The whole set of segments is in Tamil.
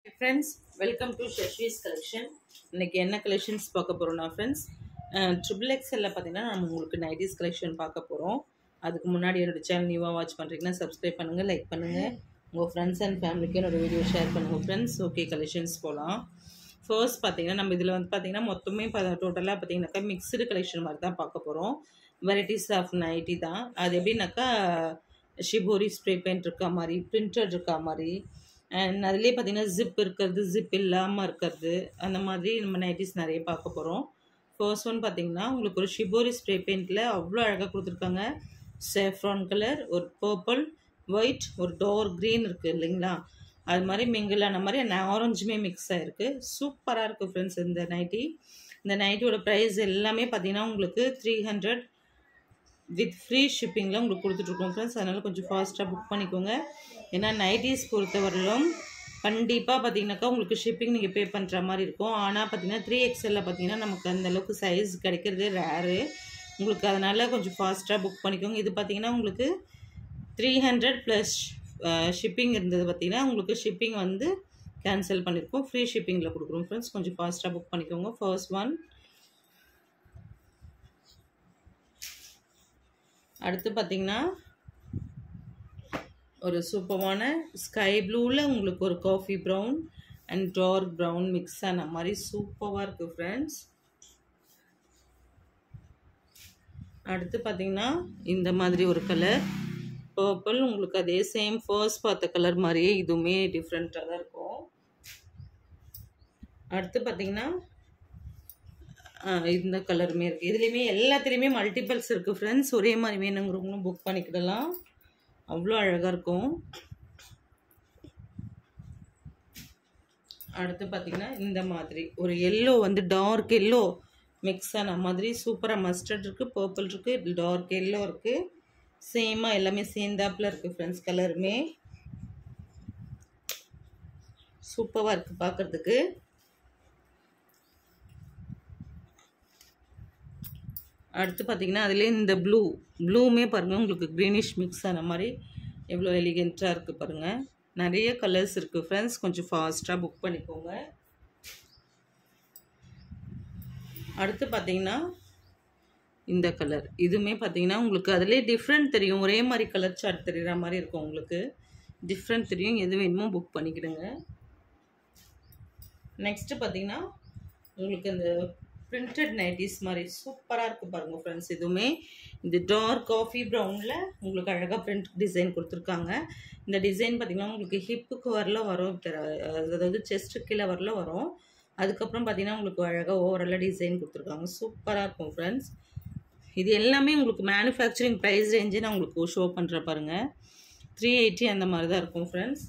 Friends, welcome to Shashi's collection. இன்னைக்கு என்ன கலெக்ஷன்ஸ் பார்க்க போறோம்னா ஃப்ரெண்ட்ஸ், ட்ரிபிள் எக்ஸ்எல்ல பார்த்தீங்கன்னா நம்ம உங்களுக்கு நைட்டிஸ் கலெக்ஷன் பார்க்க போகிறோம். அதுக்கு முன்னாடி என்னோட சேனல் நியூவாக வாட்ச் பண்ணுறீங்கன்னா சப்ஸ்கிரைப் பண்ணுங்கள், லைக் பண்ணுங்கள், உங்கள் ஃப்ரெண்ட்ஸ் அண்ட் ஃபேமிலிக்கு என்னோட வீடியோ ஷேர் பண்ணுங்கள் ஃப்ரெண்ட்ஸ். ஓகே, கலெக்ஷன்ஸ் போகலாம். ஃபர்ஸ்ட் பார்த்தீங்கன்னா நம்ம இதில் வந்து பார்த்தீங்கன்னா மொத்தமே டோட்டலாக பார்த்தீங்கன்னாக்கா மிக்சடு கலெக்ஷன் மாதிரி தான் பார்க்க போகிறோம். வெரைட்டிஸ் ஆஃப் நைட்டி தான். அது எப்படின்னாக்கா ஷிபோரி ஸ்ப்ரே பெயிண்ட் இருக்கா மாதிரி, பிரிண்டட் இருக்கா மாதிரி, அண்ட் அதுலேயே பார்த்தீங்கன்னா ஜிப் இருக்கிறது, ஜிப் இல்லாமல் இருக்கிறது, அந்த மாதிரி நம்ம நைட்டிஸ் நிறைய பார்க்க போகிறோம். ஃபர்ஸ்ட் ஒன் பார்த்தீங்கன்னா உங்களுக்கு ஒரு ஷிபோரி ஸ்ப்ரே பெயிண்டில் அவ்வளோ அழகாக கொடுத்துருக்காங்க. சேஃப்ரான் கலர், ஒரு பர்பிள், ஒயிட், ஒரு டோர் க்ரீன் இருக்குது இல்லைங்களா, அது மாதிரி மிங்கிளான மாதிரி ஆரஞ்சுமே மிக்ஸ் ஆகிருக்கு. சூப்பராக இருக்குது ஃப்ரெண்ட்ஸ் இந்த நைட்டி. இந்த நைட்டியோட ப்ரைஸ் எல்லாமே பார்த்தீங்கன்னா உங்களுக்கு 300 வித் ஃப்ரீ ஷிப்பிங்கில் உங்களுக்கு கொடுத்துட்ருக்கோம் ஃப்ரெண்ட்ஸ். அதனால் கொஞ்சம் ஃபாஸ்ட்டாக புக் பண்ணிக்கோங்க. ஏன்னா நைட்டிஸ் பொறுத்தவரையிலும் கண்டிப்பாக பார்த்தீங்கன்னாக்கா உங்களுக்கு ஷிப்பிங் நீங்கள் பே பண்ணுற மாதிரி இருக்கும். ஆனால் பார்த்தீங்கன்னா 3XL பார்த்தீங்கன்னா நமக்கு அந்தளவுக்கு சைஸ் கிடைக்கிறதே ரேரு உங்களுக்கு. அதனால் கொஞ்சம் ஃபாஸ்ட்டாக புக் பண்ணிக்கோங்க. இது பார்த்தீங்கன்னா உங்களுக்கு 300 ப்ளஸ் ஷிப்பிங் இருந்தது. பார்த்தீங்கன்னா உங்களுக்கு ஷிப்பிங் வந்து கேன்சல் பண்ணியிருக்கோம், ஃப்ரீ ஷிப்பிங்கில் கொடுக்குறோம் ஃப்ரெண்ட்ஸ். கொஞ்சம் ஃபாஸ்ட்டாக புக் பண்ணிக்கோங்க. First one. அடுத்து பார்த்தீங்கன்னா ஒரு சூப்பரான ஸ்கை ப்ளூவில் உங்களுக்கு ஒரு coffee brown and dark brown mix ஆன மாதிரி சூப்பராக இருக்குது ஃப்ரெண்ட்ஸ். அடுத்து பார்த்தீங்கன்னா இந்த மாதிரி ஒரு கலர் பர்பிள், உங்களுக்கு அதே சேம் ஃபர்ஸ்ட் பார்த்த கலர் மாதிரியே இதுவுமே டிஃப்ரெண்ட்டாக தான் இருக்கும். அடுத்து பார்த்தீங்கன்னா இந்த கலருமே இருக்குது. இதுலேயுமே எல்லாத்துலேயுமே மல்டிபிள்ஸ் இருக்குது ஃப்ரெண்ட்ஸ். ஒரே மாதிரி வேணுங்கிறவங்களும் புக் பண்ணிக்கிடலாம், அவ்வளோ அழகாக இருக்கும். அடுத்து பார்த்தீங்கன்னா இந்த மாதிரி ஒரு எல்லோ வந்து டார்க் எல்லோ மிக்ஸ் ஆன மாதிரி சூப்பராக மஸ்டர்ட் இருக்குது, பர்பிள் இருக்குது, டார்க் எல்லோ இருக்குது, சேமாக எல்லாமே சேர்ந்தாப்பில் இருக்குது ஃப்ரெண்ட்ஸ். கலருமே சூப்பராக இருக்குது பார்க்குறதுக்கு. அடுத்து பார்த்தீங்கன்னா அதிலே இந்த ப்ளூமே பாருங்கள் உங்களுக்கு க்ரீனிஷ் மிக்ஸ் ஆன மாதிரி எவ்வளோ எலிகெண்ட்டாக இருக்குது பாருங்கள். நிறைய கலர்ஸ் இருக்குது ஃப்ரெண்ட்ஸ், கொஞ்சம் ஃபாஸ்ட்டாக புக் பண்ணிக்கோங்க. அடுத்து பார்த்தீங்கன்னா இந்த கலர், இதுவுமே பார்த்தீங்கன்னா உங்களுக்கு அதிலே டிஃப்ரெண்ட் தெரியும். ஒரே மாதிரி கலர் சார்ட் தெரிகிற மாதிரி இருக்கும், உங்களுக்கு டிஃப்ரெண்ட் தெரியும். எது வேணுமோ புக் பண்ணிக்கிடுங்க. நெக்ஸ்ட்டு பார்த்தீங்கன்னா உங்களுக்கு இந்த பிரிண்டட் நைட்டிஸ் மாதிரி சூப்பராக இருக்குது பாருங்கள் ஃப்ரெண்ட்ஸ். இதுவுமே இந்த டார்க் காஃபி ப்ரௌனில் உங்களுக்கு அழகாக பிரிண்ட் டிசைன் கொடுத்துருக்காங்க. இந்த டிசைன் பார்த்திங்கன்னா உங்களுக்கு ஹிப்புக்கு வரல வரும், அதாவது செஸ்ட்டு கீழே வரல வரும். அதுக்கப்புறம் பார்த்திங்கன்னா உங்களுக்கு அழகாக ஓவராலாக டிசைன் கொடுத்துருக்காங்க. சூப்பராக இருக்கும் ஃப்ரெண்ட்ஸ். இது எல்லாமே உங்களுக்கு மேனுஃபேக்சரிங் ப்ரைஸ் ரேஞ்சு நான் உங்களுக்கு ஷோ பண்ணுறேன் பாருங்கள். 380 அந்த மாதிரி தான் இருக்கும் ஃப்ரெண்ட்ஸ்.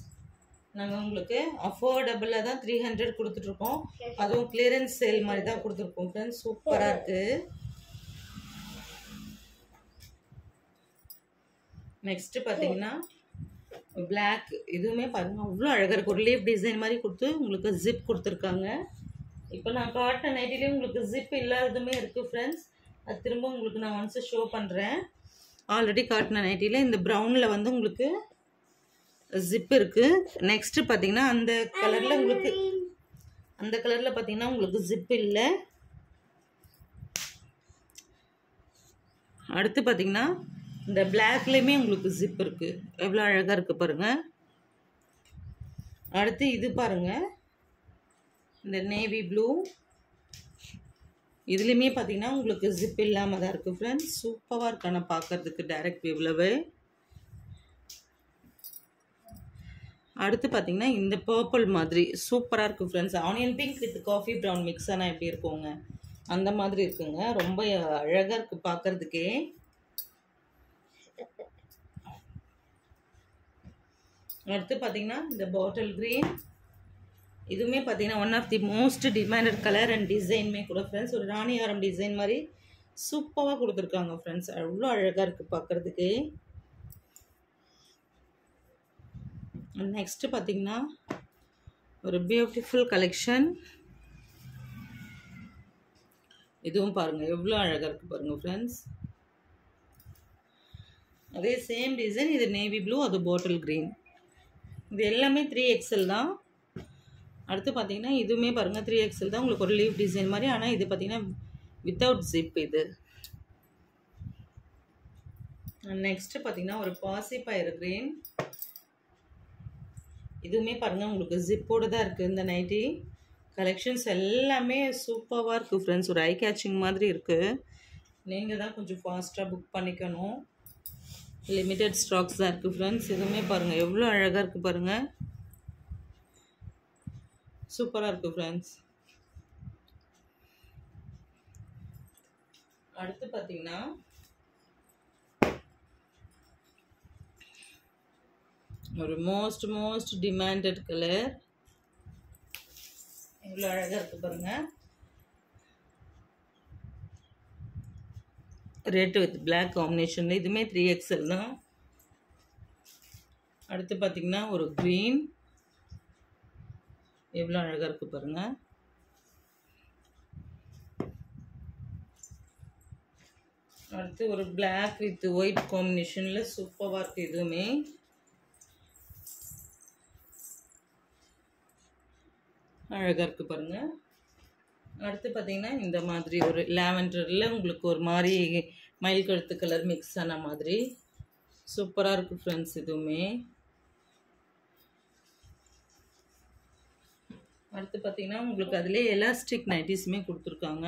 நாங்கள் உங்களுக்கு அஃபோர்டபுளாக தான் 300 கொடுத்துட்ருக்கோம். அதுவும் கிளியரன்ஸ் சேல் மாதிரி தான் கொடுத்துருக்கோம் ஃப்ரெண்ட்ஸ். சூப்பராக இருக்குது. நெக்ஸ்ட்டு பார்த்தீங்கன்னா பிளாக், இதுவுமே பாருங்கள் அவ்வளோ அழகாக இருக்குது. ஒரு லீஃப் டிசைன் மாதிரி கொடுத்து உங்களுக்கு ஜிப் கொடுத்துருக்காங்க. இப்போ நான் காட்டின நைட்டிலே உங்களுக்கு ஜிப் இல்லாததுமே இருக்குது ஃப்ரெண்ட்ஸ். அது திரும்ப உங்களுக்கு நான் ஒன்ஸ் ஷோ பண்ணுறேன். ஆல்ரெடி காட்டின நைட்டியில் இந்த ப்ரௌனில் வந்து உங்களுக்கு ஜிப் இருக்குது. நெக்ஸ்ட்டு பார்த்தீங்கன்னா அந்த கலரில் பார்த்தீங்கன்னா உங்களுக்கு ஜிப் இல்லை. அடுத்து பார்த்தீங்கன்னா இந்த பிளாக்லேயுமே உங்களுக்கு ஜிப் இருக்குது, எவ்வளோ அழகாக இருக்குது பாருங்கள். அடுத்து இது பாருங்கள், இந்த நேவி ப்ளூ, இதுலேயுமே பார்த்தீங்கன்னா உங்களுக்கு ஜிப் இல்லாமல் தான் இருக்குது ஃப்ரெண்ட்ஸ். சூப்பராக இருக்கு ஆனால் பார்க்குறதுக்கு டைரக்ட் வியூவில்வே. அடுத்து பார்த்தீங்கன்னா இந்த பர்பிள் மாதிரி சூப்பராக இருக்குது friends. Onion pink with coffee brown mix ஆனால் எப்படி இருக்குங்க அந்த மாதிரி இருக்குங்க. ரொம்ப அழகாக இருக்குது பார்க்குறதுக்கே. அடுத்து பார்த்தீங்கன்னா இந்த பாட்டில் க்ரீன், இதுவுமே பார்த்தீங்கன்னா one of the most demanded colour and டிசைனுமே கூட ஃப்ரெண்ட்ஸ். ஒரு ராணியாரம் டிசைன் மாதிரி சூப்பராக கொடுத்துருக்காங்க ஃப்ரெண்ட்ஸ். அவ்வளோ அழகாக இருக்குது பார்க்குறதுக்கு. நெக்ஸ்ட்டு பார்த்தீங்கன்னா ஒரு பியூட்டிஃபுல் கலெக்ஷன். இதுவும் பாருங்கள் எவ்வளோ அழகாக இருக்குது பாருங்கள் ஃப்ரெண்ட்ஸ். அதே சேம் டிசைன், இது நேவி ப்ளூ, அது பாட்டில் க்ரீன். இது எல்லாமே 3XL தான். அடுத்து பார்த்தீங்கன்னா இதுவுமே பாருங்கள் 3XL தான், உங்களுக்கு ஒரு லீவ் டிசைன் மாதிரி. ஆனால் இது பார்த்தீங்கன்னா வித்தவுட் ஜிப் இது. நெக்ஸ்ட்டு பார்த்தீங்கன்னா ஒரு பாசிப்பயிறு கிரீன். இதுவுமே பாருங்கள் உங்களுக்கு ஜிப்போடு தான் இருக்குது. இந்த நைட்டி கலெக்ஷன்ஸ் எல்லாமே சூப்பராக இருக்குது ஃப்ரெண்ட்ஸ். ஒரு ஐ கேச்சிங் மாதிரி இருக்குது. நீங்கள் தான் கொஞ்சம் ஃபாஸ்ட்டாக புக் பண்ணிக்கணும். லிமிட்டட் ஸ்டாக்ஸ் தான் இருக்குது ஃப்ரெண்ட்ஸ். இதுவுமே பாருங்கள் எவ்வளோ அழகாக இருக்குது பாருங்கள். சூப்பராக இருக்குது ஃப்ரெண்ட்ஸ். அடுத்து பார்த்தீங்கன்னா ஒரு மோஸ்ட் டிமாண்டட் கலர். எவ்வளோ அழகாக இருக்குது பாருங்கள். Red with black combination. இதுவுமே 3XL தான். அடுத்து பார்த்தீங்கன்னா ஒரு க்ரீன். எவ்வளோ அழகாக இருக்குது பாருங்கள். அடுத்து ஒரு பிளாக் வித் ஒயிட் காம்பினேஷனில் சூப்பராக இருக்குது. இதுவுமே அழகாக இருக்குது பாருங்கள். அடுத்து பார்த்தீங்கன்னா இந்த மாதிரி ஒரு லாவெண்டரில் உங்களுக்கு ஒரு மாதிரி மயில் கழுத்து கலர் மிக்ஸ் ஆன மாதிரி சூப்பராக இருக்குது ஃப்ரெண்ட்ஸ். இதுவுமே அடுத்து பார்த்தீங்கன்னா உங்களுக்கு அதிலே எலாஸ்டிக் நைட்டிஸுமே கொடுத்துருக்காங்க.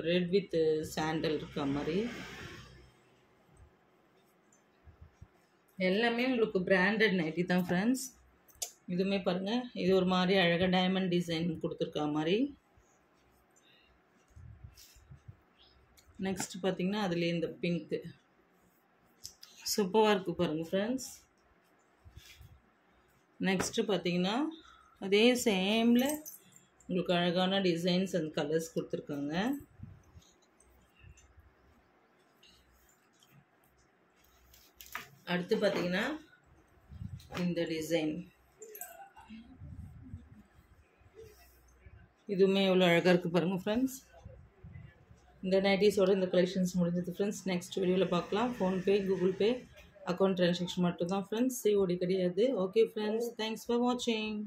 ரெட் வித் சாண்டல் இருக்க மாதிரி. எல்லாமே உங்களுக்கு பிராண்டட் நைட்டி தான் ஃப்ரெண்ட்ஸ். இதுவுமே பாருங்கள் இது ஒரு மாதிரி அழகாக டைமண்ட் டிசைன் கொடுத்துருக்கா மாதிரி. நெக்ஸ்ட் பார்த்தீங்கன்னா அதுலேயே இந்த பிங்க்கு சூப்பராக இருக்குது பாருங்கள் ஃப்ரெண்ட்ஸ். நெக்ஸ்ட்டு பார்த்தீங்கன்னா அதே சேமில் உங்களுக்கு அழகான டிசைன்ஸ் அண்ட் கலர்ஸ் கொடுத்துருக்காங்க. அடுத்து பார்த்தீங்கன்னா இந்த டிசைன். இதுவுமே எவ்வளோ அழகாக இருக்குது பாருங்கள் ஃப்ரெண்ட்ஸ். இந்த நைட்டிஸோட இந்த கலெக்ஷன்ஸ் முடிஞ்சது ஃப்ரெண்ட்ஸ். நெக்ஸ்ட் வீடியோவில் பார்க்கலாம். PhonePe, Google Pay, account transaction மட்டும் தான் ஃப்ரெண்ட்ஸ். சிஓடி கிடையாது. ஓகே ஃப்ரெண்ட்ஸ், தேங்க்ஸ் ஃபார் வாட்சிங்.